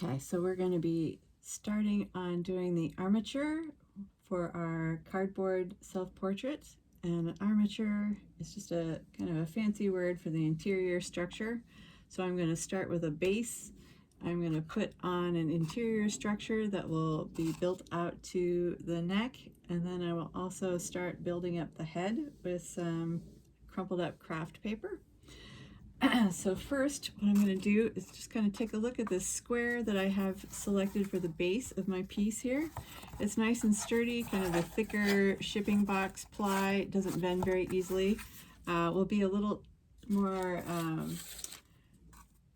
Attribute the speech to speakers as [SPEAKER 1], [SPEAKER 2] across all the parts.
[SPEAKER 1] Okay, so we're going to be starting on doing the armature for our cardboard self-portrait. And an armature is just a kind of a fancy word for the interior structure. So I'm going to start with a base. I'm going to put on an interior structure that will be built out to the neck, and then I will also start building up the head with some crumpled up craft paper. So first, what I'm going to do is just kind of take a look at this square that I have selected for the base of my piece here. It's nice and sturdy, kind of a thicker shipping box ply. It doesn't bend very easily. Will be a little more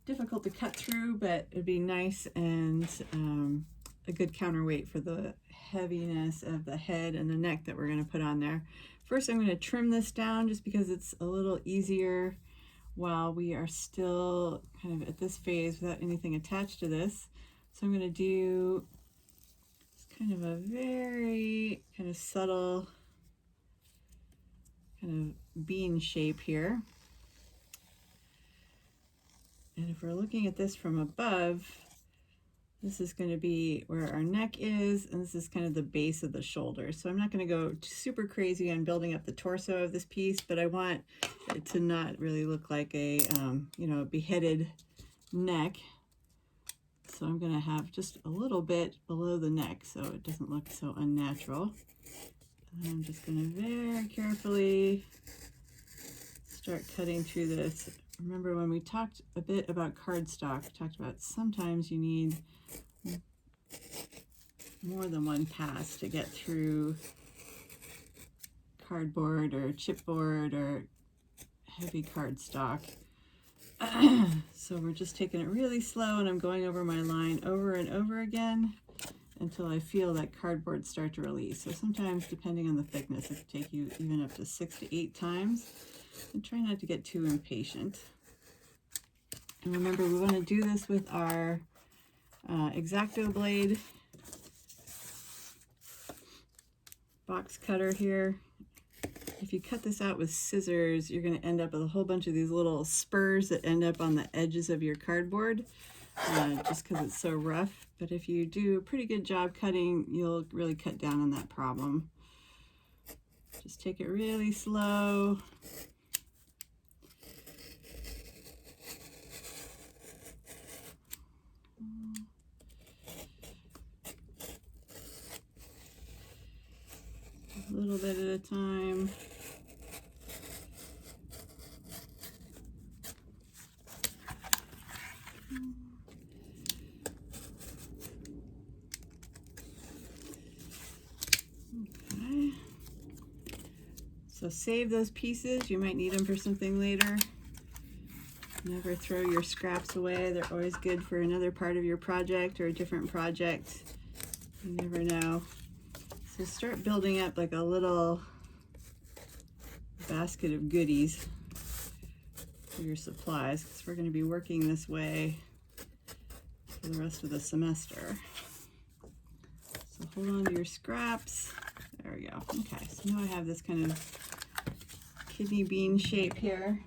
[SPEAKER 1] difficult to cut through, but it'd be nice and a good counterweight for the heaviness of the head and the neck that we're going to put on there. First, I'm going to trim this down just because it's a little easier while we are still kind of at this phase without anything attached to this. So I'm going to do kind of a very kind of subtle kind of bean shape here. And if we're looking at this from above, this is going to be where our neck is, and this is kind of the base of the shoulder. So I'm not going to go super crazy on building up the torso of this piece, but I want it to not really look like a, beheaded neck. So I'm going to have just a little bit below the neck so it doesn't look so unnatural. And I'm just going to very carefully start cutting through this. Remember when we talked a bit about cardstock, we talked about sometimes you need more than one pass to get through cardboard or chipboard or heavy cardstock. So we're just taking it really slow, and I'm going over my line over and over again until I feel that cardboard start to release. So sometimes, depending on the thickness, it can take you even up to 6 to 8 times. And try not to get too impatient. And remember, we want to do this with our X-Acto blade box cutter here. If you cut this out with scissors, you're going to end up with a whole bunch of these little spurs that end up on the edges of your cardboard, just because it's so rough. But if you do a pretty good job cutting, you'll really cut down on that problem. Just take it really slow. A little bit at a time. Okay. So save those pieces. You might need them for something later. Never throw your scraps away. They're always good for another part of your project or a different project. You never know. So start building up like a little basket of goodies for your supplies, because we're going to be working this way for the rest of the semester. So hold on to your scraps. There we go. Okay, so now I have this kind of kidney bean shape here.